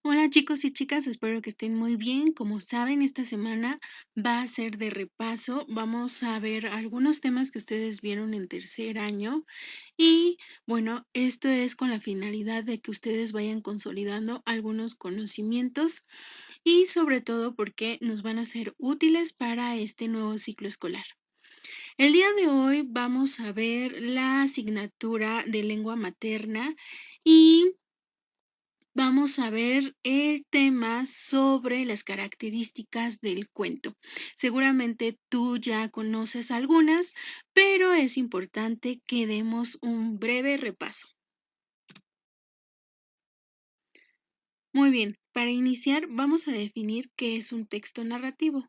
Hola chicos y chicas, espero que estén muy bien. Como saben, esta semana va a ser de repaso. Vamos a ver algunos temas que ustedes vieron en tercer año y bueno, esto es con la finalidad de que ustedes vayan consolidando algunos conocimientos y sobre todo porque nos van a ser útiles para este nuevo ciclo escolar. El día de hoy vamos a ver la asignatura de lengua materna y vamos a ver el tema sobre las características del cuento. Seguramente tú ya conoces algunas, pero es importante que demos un breve repaso. Muy bien, para iniciar vamos a definir qué es un texto narrativo.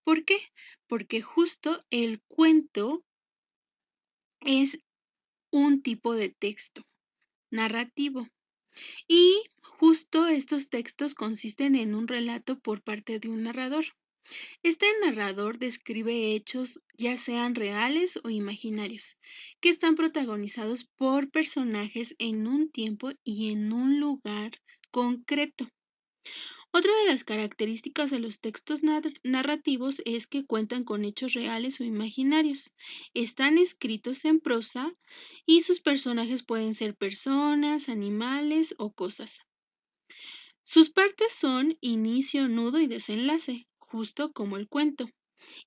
¿Por qué? Porque justo el cuento es un tipo de texto narrativo. Y justo estos textos consisten en un relato por parte de un narrador. Este narrador describe hechos, ya sean reales o imaginarios, que están protagonizados por personajes en un tiempo y en un lugar concreto. Otra de las características de los textos narrativos es que cuentan con hechos reales o imaginarios. Están escritos en prosa y sus personajes pueden ser personas, animales o cosas. Sus partes son inicio, nudo y desenlace, justo como el cuento,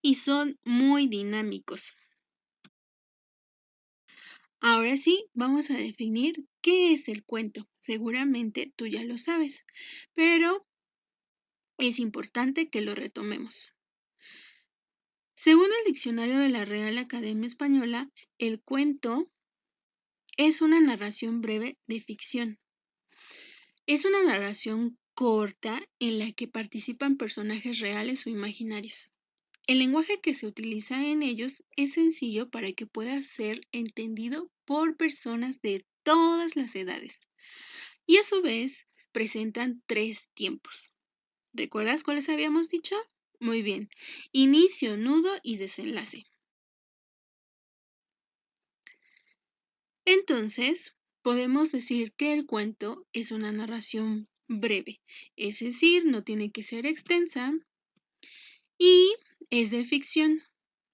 y son muy dinámicos. Ahora sí, vamos a definir qué es el cuento. Seguramente tú ya lo sabes, pero es importante que lo retomemos. Según el diccionario de la Real Academia Española, el cuento es una narración breve de ficción. Es una narración corta en la que participan personajes reales o imaginarios. El lenguaje que se utiliza en ellos es sencillo para que pueda ser entendido por personas de todas las edades y a su vez presentan tres tiempos. ¿Recuerdas cuáles habíamos dicho? Muy bien. Inicio, nudo y desenlace. Entonces, podemos decir que el cuento es una narración breve, es decir, no tiene que ser extensa y es de ficción.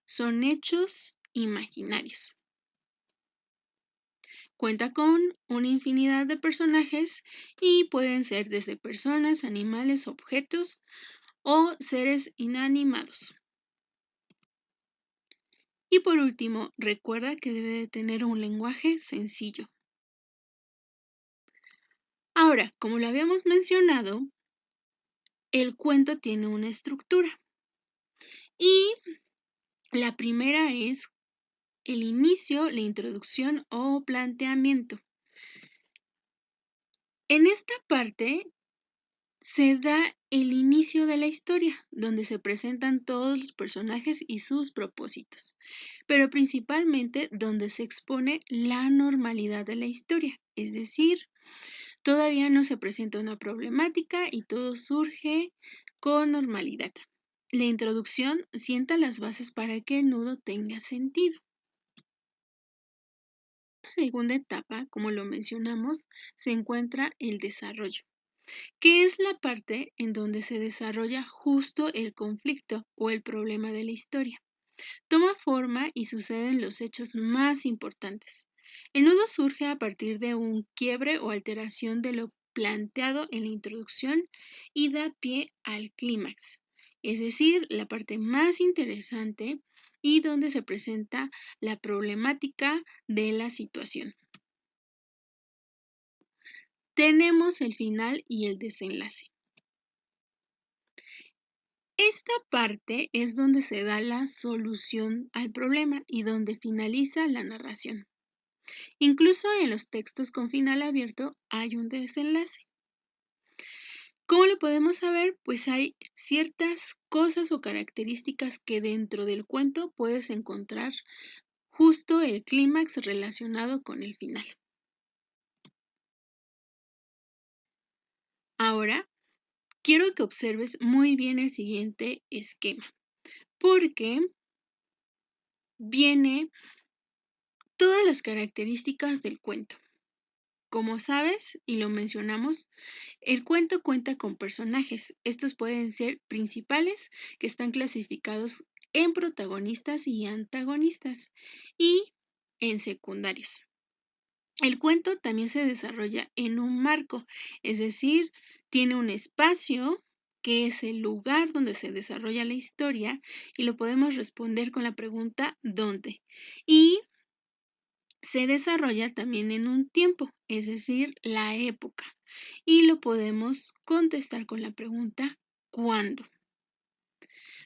Son hechos imaginarios. Cuenta con una infinidad de personajes y pueden ser desde personas, animales, objetos o seres inanimados. Y por último, recuerda que debe de tener un lenguaje sencillo. Ahora, como lo habíamos mencionado, el cuento tiene una estructura y la primera es el inicio, la introducción o planteamiento. En esta parte se da el inicio de la historia, donde se presentan todos los personajes y sus propósitos, pero principalmente donde se expone la normalidad de la historia, es decir, todavía no se presenta una problemática y todo surge con normalidad. La introducción sienta las bases para que el nudo tenga sentido. La segunda etapa, como lo mencionamos, se encuentra el desarrollo, que es la parte en donde se desarrolla justo el conflicto o el problema de la historia. Toma forma y suceden los hechos más importantes. El nudo surge a partir de un quiebre o alteración de lo planteado en la introducción y da pie al clímax, es decir, la parte más interesante y donde se presenta la problemática de la situación. Tenemos el final y el desenlace. Esta parte es donde se da la solución al problema y donde finaliza la narración. Incluso en los textos con final abierto hay un desenlace. ¿Cómo lo podemos saber? Pues hay ciertas cosas o características que dentro del cuento puedes encontrar justo el clímax relacionado con el final. Ahora, quiero que observes muy bien el siguiente esquema, porque viene todas las características del cuento. Como sabes, y lo mencionamos, el cuento cuenta con personajes. Estos pueden ser principales, que están clasificados en protagonistas y antagonistas, y en secundarios. El cuento también se desarrolla en un marco, es decir, tiene un espacio que es el lugar donde se desarrolla la historia y lo podemos responder con la pregunta ¿dónde? Y se desarrolla también en un tiempo, es decir, la época. Y lo podemos contestar con la pregunta ¿cuándo?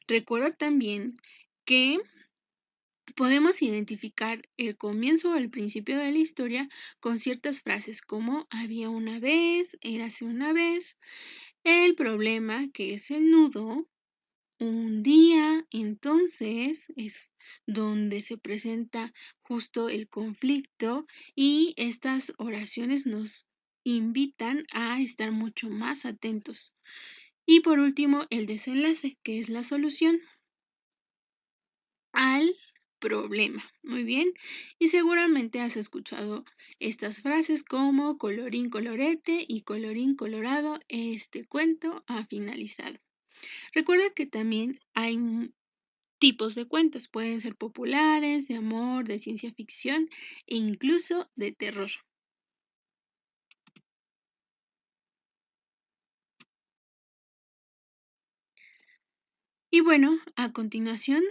Recuerda también que podemos identificar el comienzo o el principio de la historia con ciertas frases como había una vez, érase una vez, el problema, que es el nudo, un día, entonces, es donde se presenta justo el conflicto y estas oraciones nos invitan a estar mucho más atentos. Y por último, el desenlace, que es la solución al problema. Muy bien. Y seguramente has escuchado estas frases como colorín colorete y colorín colorado, este cuento ha finalizado. Recuerda que también hay tipos de cuentos. Pueden ser populares, de amor, de ciencia ficción e incluso de terror. Y bueno, a continuación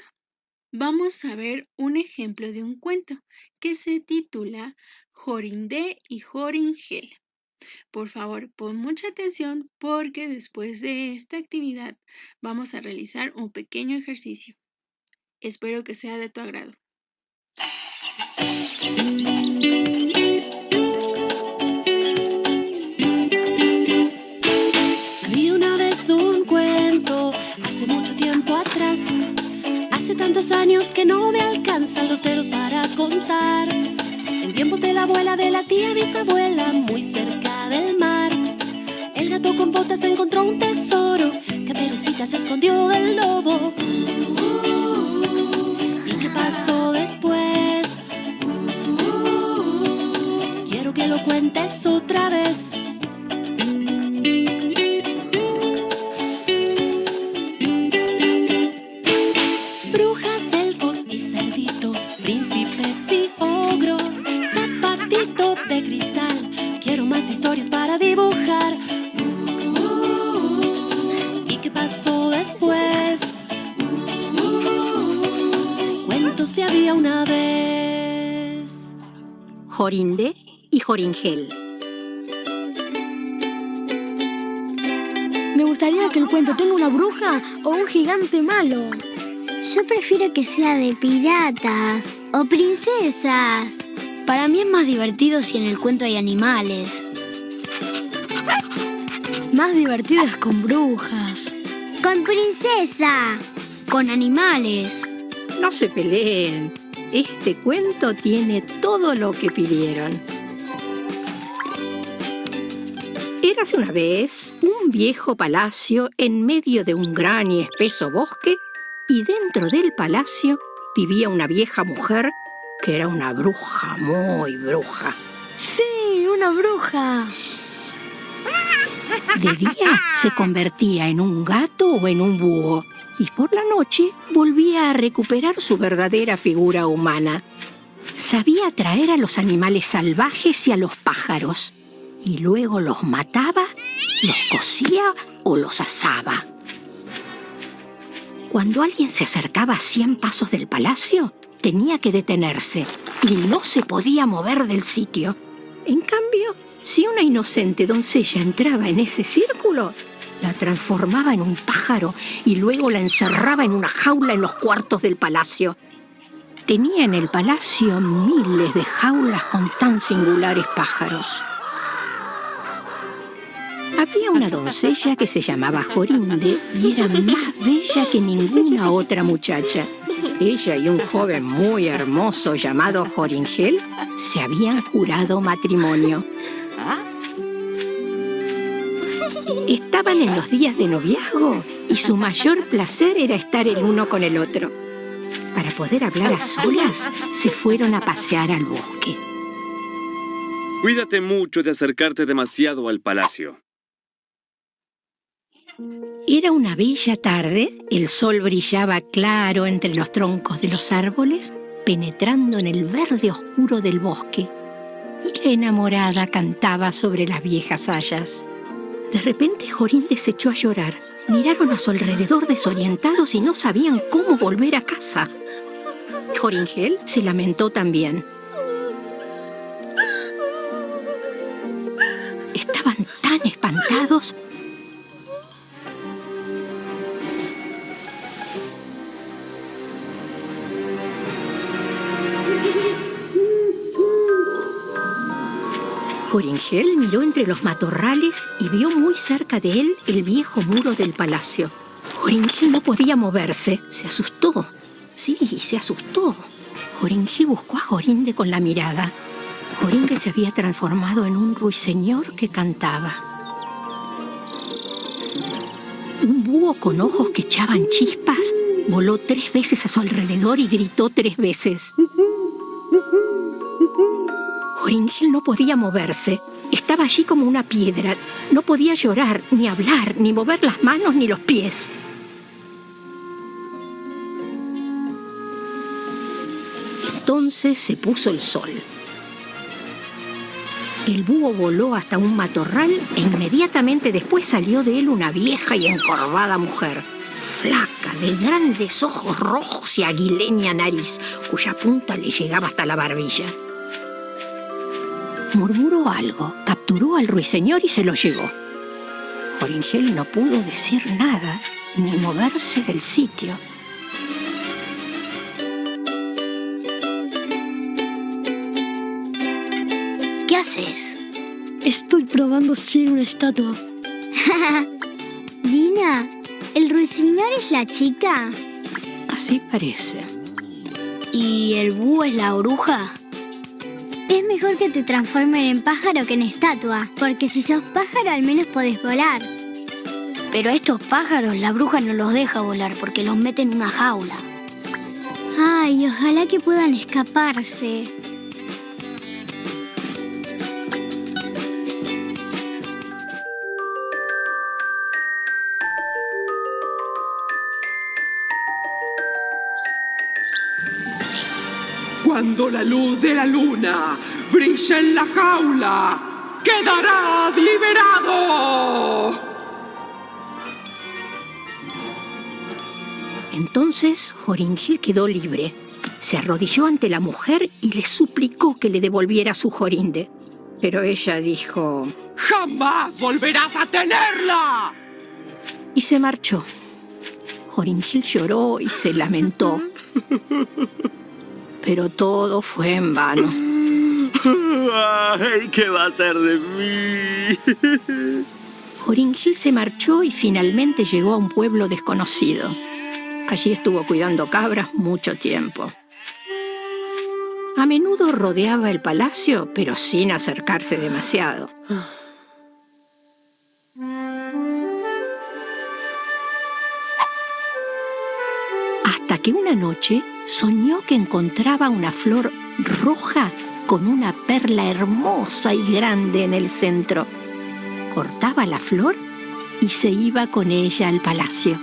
vamos a ver un ejemplo de un cuento que se titula Jorindé y Joringel. Por favor, pon mucha atención porque después de esta actividad vamos a realizar un pequeño ejercicio. Espero que sea de tu agrado. Había una vez un cuento, hace mucho tiempo atrás. Hace tantos años que no me alcanzan los dedos para contar. En tiempos de la abuela, de la tía bisabuela, muy cerca del mar, el gato con botas encontró un tesoro. Caperucita se escondió del lobo. ¿Y qué pasó después? Quiero que lo cuentes otra vez. Brujas, elfos y cerditos, príncipes y ogros, zapatito de cristal, quiero más historias para dibujar. ¿Y qué pasó después? Cuentos de había una vez. Jorindé y Joringel. Me gustaría que el cuento tenga una bruja o un gigante malo. Yo prefiero que sea de piratas o princesas. Para mí es más divertido si en el cuento hay animales. Más divertido es con brujas. Con princesa. Con animales. No se peleen. Este cuento tiene todo lo que pidieron. Érase una vez un viejo palacio en medio de un gran y espeso bosque, y dentro del palacio vivía una vieja mujer que era una bruja, muy bruja. ¡Sí, una bruja! De día se convertía en un gato o en un búho, y por la noche volvía a recuperar su verdadera figura humana. Sabía atraer a los animales salvajes y a los pájaros, y luego los mataba, los cocía o los asaba. Cuando alguien se acercaba a 100 pasos del palacio, tenía que detenerse y no se podía mover del sitio. En cambio, si una inocente doncella entraba en ese círculo, la transformaba en un pájaro y luego la encerraba en una jaula en los cuartos del palacio. Tenía en el palacio miles de jaulas con tan singulares pájaros. Había una doncella que se llamaba Jorinde y era más bella que ninguna otra muchacha. Ella y un joven muy hermoso llamado Joringel se habían jurado matrimonio. Estaban en los días de noviazgo y su mayor placer era estar el uno con el otro. Para poder hablar a solas, se fueron a pasear al bosque. Cuídate mucho de acercarte demasiado al palacio. Era una bella tarde, el sol brillaba claro entre los troncos de los árboles, penetrando en el verde oscuro del bosque, y la enamorada cantaba sobre las viejas hayas. De repente Jorinde se echó a llorar. Miraron a su alrededor desorientados y no sabían cómo volver a casa. Horingel se lamentó también. Estaban tan espantados. Horingel miró entre los matorrales y vio muy cerca de él el viejo muro del palacio. Horingel no podía moverse. Se asustó. Sí, se asustó. Horingel buscó a Jorinde con la mirada. Jorinde se había transformado en un ruiseñor que cantaba. Un búho con ojos que echaban chispas voló 3 veces a su alrededor y gritó 3 veces. Horingel no podía moverse. Estaba allí como una piedra. No podía llorar, ni hablar, ni mover las manos ni los pies. Entonces se puso el sol. El búho voló hasta un matorral e inmediatamente después salió de él una vieja y encorvada mujer, flaca, de grandes ojos rojos y aguileña nariz, cuya punta le llegaba hasta la barbilla. Murmuró algo, capturó al ruiseñor y se lo llevó. Horingel no pudo decir nada ni moverse del sitio. ¿Qué haces? Estoy probando ser una estatua. Dina, ¿el ruiseñor es la chica? Así parece. ¿Y el búho es la bruja? Es mejor que te transformen en pájaro que en estatua, porque si sos pájaro al menos podés volar. Pero a estos pájaros la bruja no los deja volar porque los mete en una jaula. Ay, ojalá que puedan escaparse. Cuando la luz de la luna brille en la jaula, ¡quedarás liberado! Entonces Horingel quedó libre. Se arrodilló ante la mujer y le suplicó que le devolviera su Jorinde. Pero ella dijo... ¡Jamás volverás a tenerla! Y se marchó. Horingel lloró y se lamentó. Pero todo fue en vano. ¡Ay, qué va a ser de mí! Horingel se marchó y finalmente llegó a un pueblo desconocido. Allí estuvo cuidando cabras mucho tiempo. A menudo rodeaba el palacio, pero sin acercarse demasiado. Hasta que una noche soñó que encontraba una flor roja con una perla hermosa y grande en el centro. Cortaba la flor y se iba con ella al palacio.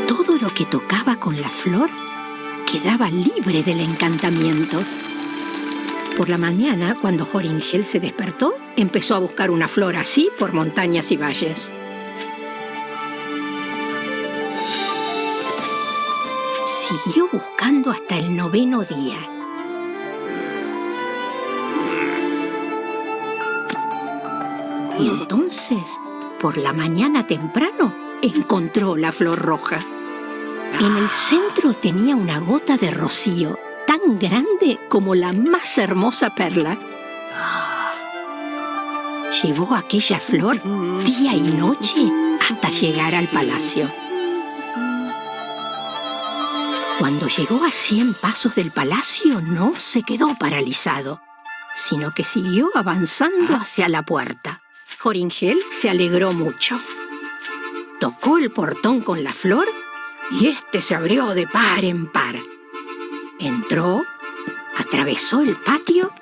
Todo lo que tocaba con la flor quedaba libre del encantamiento. Por la mañana, cuando Horingel se despertó, empezó a buscar una flor así por montañas y valles. Siguió buscando hasta el 9º día. Y entonces, por la mañana temprano, encontró la flor roja. En el centro tenía una gota de rocío, tan grande como la más hermosa perla. Llevó aquella flor día y noche hasta llegar al palacio. Cuando llegó a 100 pasos del palacio, no se quedó paralizado, sino que siguió avanzando hacia la puerta. Horingel se alegró mucho. Tocó el portón con la flor y este se abrió de par en par. Entró, atravesó el patio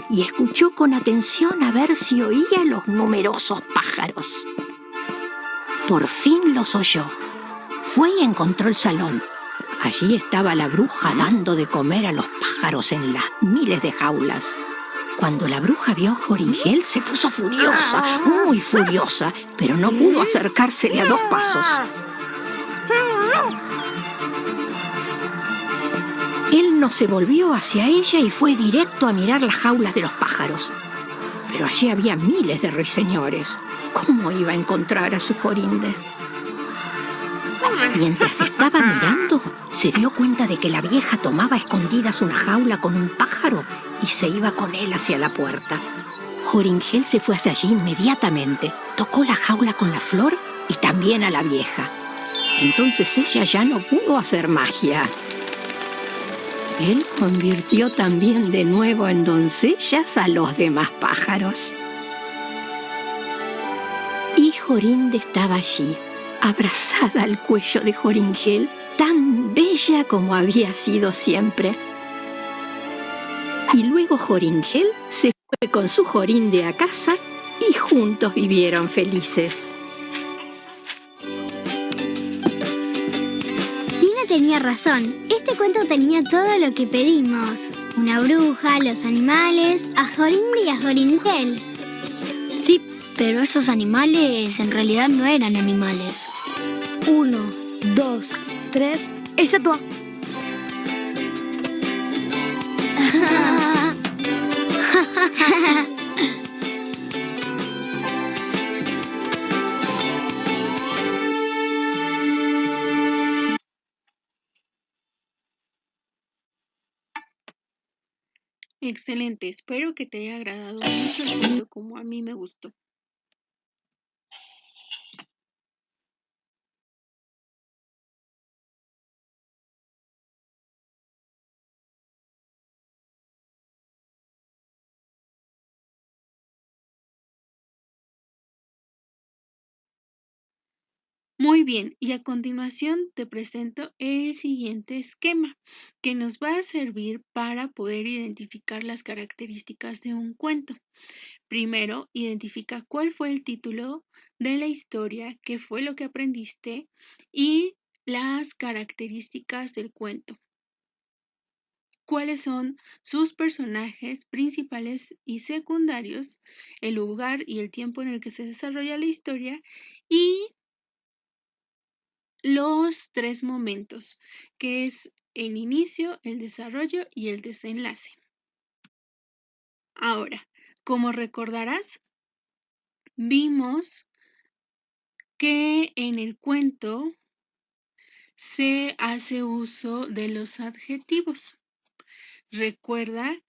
y escuchó con atención a ver si oía los numerosos pájaros. Por fin los oyó. Fue y encontró el salón. Allí estaba la bruja dando de comer a los pájaros en las miles de jaulas. Cuando la bruja vio a Joringel se puso furiosa, muy furiosa, pero no pudo acercársele a 2 pasos. Él no se volvió hacia ella y fue directo a mirar las jaulas de los pájaros. Pero allí había miles de ruiseñores. ¿Cómo iba a encontrar a su Jorinde? Mientras estaba mirando, se dio cuenta de que la vieja tomaba a escondidas una jaula con un pájaro y se iba con él hacia la puerta. Joringel se fue hacia allí inmediatamente, tocó la jaula con la flor y también a la vieja. Entonces ella ya no pudo hacer magia. Él convirtió también de nuevo en doncellas a los demás pájaros. Y Jorinde estaba allí, abrazada al cuello de Joringel, tan bella como había sido siempre. Y luego Joringel se fue con su Jorinde a casa y juntos vivieron felices. Tina tenía razón. Este cuento tenía todo lo que pedimos. Una bruja, los animales, a Jorinde y a Joringel. Sí, pero esos animales en realidad no eran animales. 1, 2, 3, estatua. Excelente, espero que te haya agradado mucho el cuento como a mí me gustó. Muy bien, y a continuación te presento el siguiente esquema que nos va a servir para poder identificar las características de un cuento. Primero, identifica cuál fue el título de la historia, qué fue lo que aprendiste y las características del cuento. ¿Cuáles son sus personajes principales y secundarios, el lugar y el tiempo en el que se desarrolla la historia y los 3 momentos, que es el inicio, el desarrollo y el desenlace? Ahora, como recordarás, vimos que en el cuento se hace uso de los adjetivos. Recuerda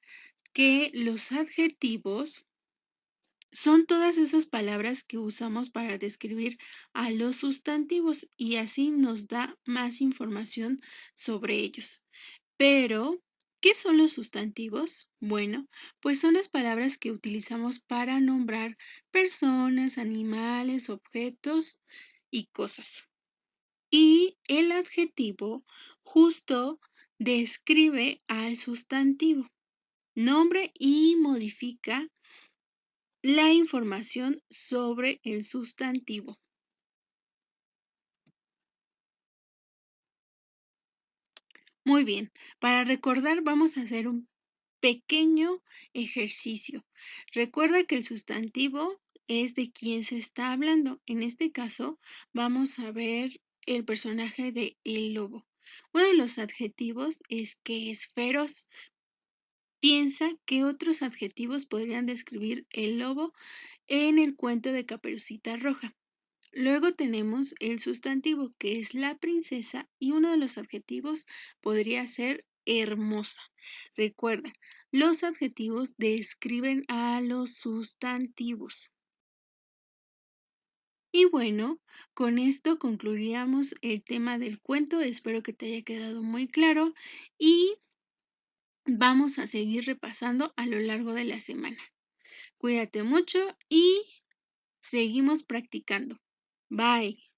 que los adjetivos son todas esas palabras que usamos para describir a los sustantivos y así nos da más información sobre ellos. Pero, ¿qué son los sustantivos? Bueno, pues son las palabras que utilizamos para nombrar personas, animales, objetos y cosas. Y el adjetivo justo describe al sustantivo, nombre y modifica la información sobre el sustantivo. Muy bien, para recordar vamos a hacer un pequeño ejercicio. Recuerda que el sustantivo es de quién se está hablando. En este caso, vamos a ver el personaje de el lobo. Uno de los adjetivos es que es feroz. Piensa qué otros adjetivos podrían describir el lobo en el cuento de Caperucita Roja. Luego tenemos el sustantivo, que es la princesa, y uno de los adjetivos podría ser hermosa. Recuerda, los adjetivos describen a los sustantivos. Y bueno, con esto concluiríamos el tema del cuento. Espero que te haya quedado muy claro y vamos a seguir repasando a lo largo de la semana. Cuídate mucho y seguimos practicando. Bye.